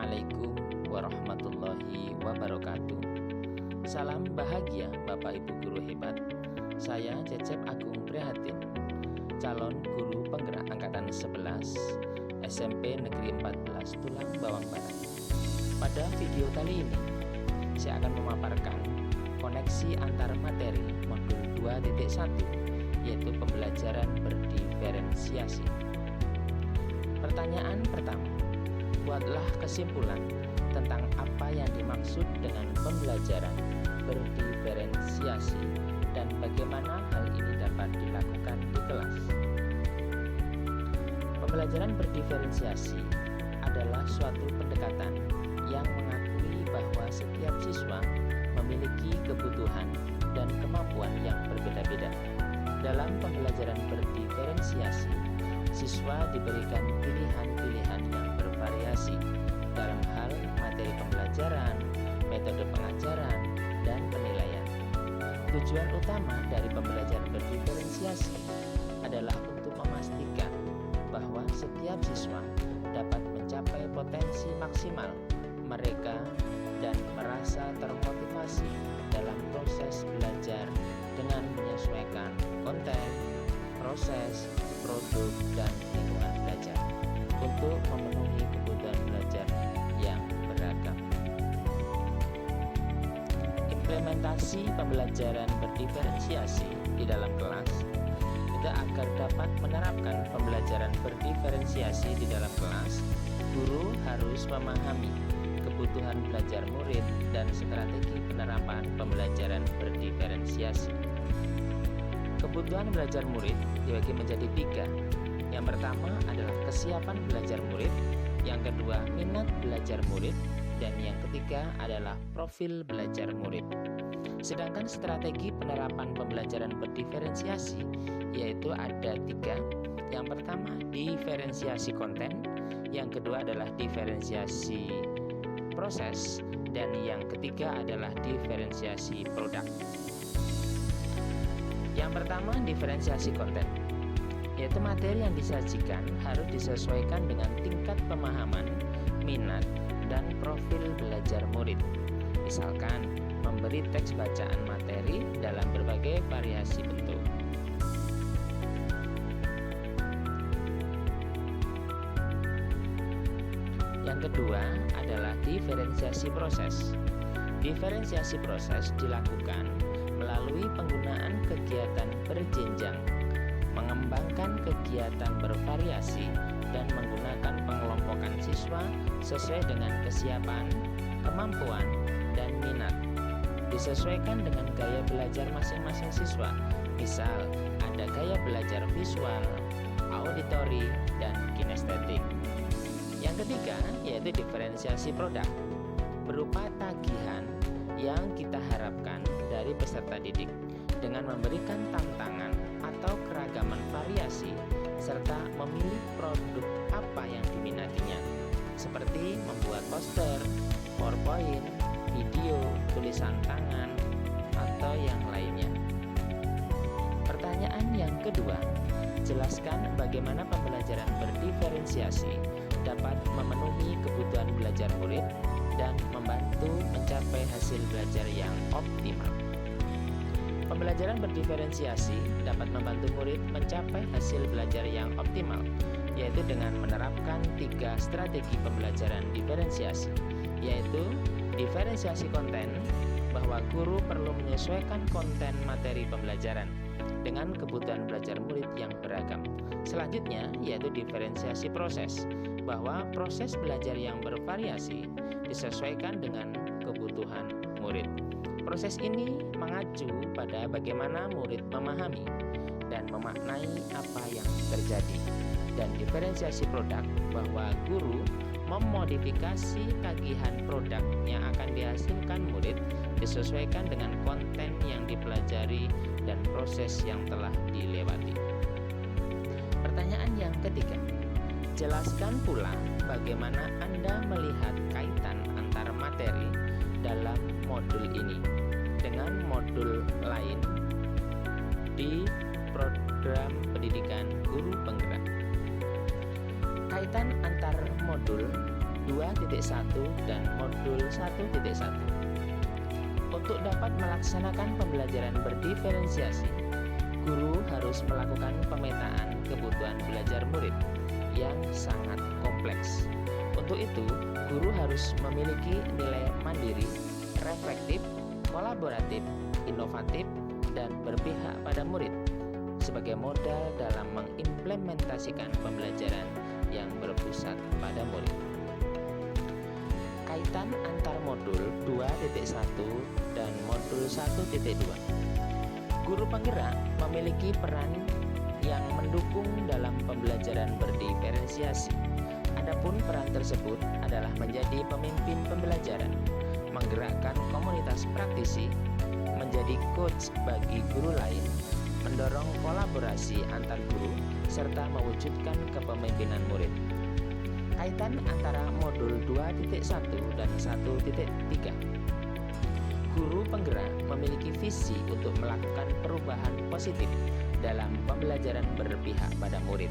Assalamualaikum warahmatullahi wabarakatuh. Salam bahagia Bapak Ibu guru hebat. Saya Cecep Agung Prihatin, calon guru penggerak angkatan 11 SMP Negeri 14 Tulang Bawang Barat. Pada video kali ini saya akan memaparkan koneksi antar materi modul 2.1, yaitu pembelajaran berdiferensiasi. Pertanyaan pertama, buatlah kesimpulan tentang apa yang dimaksud dengan pembelajaran berdiferensiasi dan bagaimana hal ini dapat dilakukan di kelas. Pembelajaran berdiferensiasi adalah suatu pendekatan yang mengakui bahwa setiap siswa memiliki kebutuhan dan kemampuan yang berbeda-beda. Dalam pembelajaran berdiferensiasi, siswa diberikan pilihan-pilihan yang bervariasi dalam hal materi pembelajaran, metode pengajaran, dan penilaian. Tujuan utama dari pembelajaran berdiferensiasi adalah untuk memastikan bahwa setiap siswa dapat mencapai potensi maksimal mereka dan merasa termotivasi dalam proses belajar dengan menyesuaikan konten, proses, produk, dan lingkungan belajar untuk memenuhi kebutuhan belajar yang beragam. Implementasi pembelajaran berdiferensiasi di dalam kelas itu agar dapat menerapkan pembelajaran berdiferensiasi di dalam kelas, guru harus memahami kebutuhan belajar murid dan strategi penerapan pembelajaran berdiferensiasi. Kebutuhan belajar murid dibagi menjadi 3. Yang pertama adalah kesiapan belajar murid, yang kedua minat belajar murid, dan yang ketiga adalah profil belajar murid. Sedangkan strategi penerapan pembelajaran berdiferensiasi yaitu ada 3. Yang pertama diferensiasi konten, yang kedua adalah diferensiasi proses, dan yang ketiga adalah diferensiasi produk. Yang pertama, diferensiasi konten, yaitu materi yang disajikan harus disesuaikan dengan tingkat pemahaman, minat, dan profil belajar murid. Misalkan, memberi teks bacaan materi dalam berbagai variasi bentuk. Yang kedua adalah diferensiasi proses. Diferensiasi proses dilakukan melalui penggunaan kegiatan berjenjang, mengembangkan kegiatan bervariasi, dan menggunakan pengelompokan siswa sesuai dengan kesiapan, kemampuan, dan minat. Disesuaikan dengan gaya belajar masing-masing siswa. Misal, ada gaya belajar visual, auditori, dan kinestetik. Yang ketiga yaitu diferensiasi produk, berupa tagihan yang kita harapkan dari peserta didik dengan memberikan tantangan atau keragaman variasi serta memilih produk apa yang diminatinya, seperti membuat poster, PowerPoint, video, tulisan tangan, atau yang lainnya. Pertanyaan yang kedua, jelaskan bagaimana pembelajaran berdiferensiasi dapat memenuhi kebutuhan belajar murid dan membantu mencapai hasil belajar yang optimal. Pembelajaran berdiferensiasi dapat membantu murid mencapai hasil belajar yang optimal, yaitu dengan menerapkan 3 strategi pembelajaran diferensiasi, yaitu diferensiasi konten, bahwa guru perlu menyesuaikan konten materi pembelajaran dengan kebutuhan belajar murid yang beragam. Selanjutnya yaitu diferensiasi proses, bahwa proses belajar yang bervariasi disesuaikan dengan kebutuhan murid. Proses ini mengacu pada bagaimana murid memahami dan memaknai apa yang terjadi. Dan diferensiasi produk, bahwa guru memodifikasi tagihan produk yang akan dihasilkan murid disesuaikan dengan konten yang dipelajari dan proses yang telah dilewati. Pertanyaan yang ketiga, jelaskan pula bagaimana Anda melihat kaitan antar materi dalam modul ini dengan modul lain di program pendidikan guru penggerak. Kaitan antar modul 2.1 dan modul 1.1. Untuk dapat melaksanakan pembelajaran berdiferensiasi, guru harus melakukan pemetaan kebutuhan belajar murid yang sangat kompleks. Untuk itu, guru harus memiliki nilai mandiri, reflektif, kolaboratif, inovatif, dan berpihak pada murid sebagai modal dalam mengimplementasikan pembelajaran yang berpusat pada murid. Kaitan antar modul 2.1 dan modul 1.2. Guru penggerak memiliki peran yang mendukung dalam pembelajaran berdiferensiasi. Adapun peran tersebut adalah menjadi pemimpin pembelajaran, menggerakkan komunitas praktisi, menjadi coach bagi guru lain, mendorong kolaborasi antar guru, serta mewujudkan kepemimpinan murid. Kaitan antara modul 2.1 dan 1.3. Guru penggerak memiliki visi untuk melakukan perubahan positif dalam pembelajaran berpihak pada murid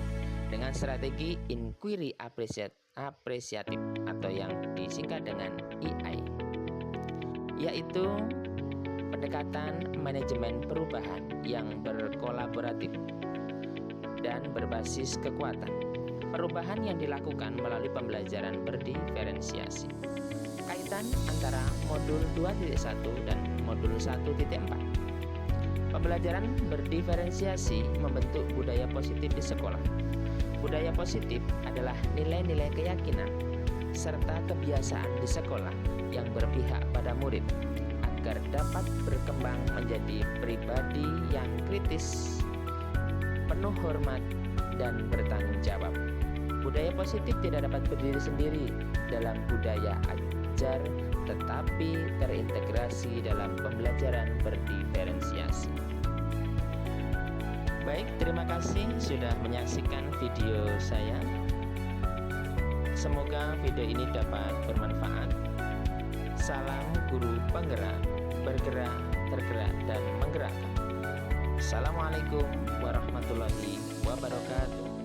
dengan strategi inquiry apresiatif atau yang disingkat dengan EI, yaitu pendekatan manajemen perubahan yang berkolaboratif dan berbasis kekuatan. Perubahan yang dilakukan melalui pembelajaran berdiferensiasi. Kaitan antara modul 2.1 dan modul 1.4. Pembelajaran berdiferensiasi membentuk budaya positif di sekolah. Budaya positif adalah nilai-nilai keyakinan serta kebiasaan di sekolah yang berpihak pada murid agar dapat berkembang menjadi pribadi yang kritis, penuh hormat, dan bertanggung jawab. Budaya positif tidak dapat berdiri sendiri dalam budaya ajar, tetapi terintegrasi dalam pembelajaran berdiferensiasi. Baik, terima kasih sudah menyaksikan video saya. Semoga video ini dapat bermanfaat. Salam guru penggerak, bergerak, tergerak, dan menggerakkan. Assalamualaikum warahmatullahi wabarakatuh.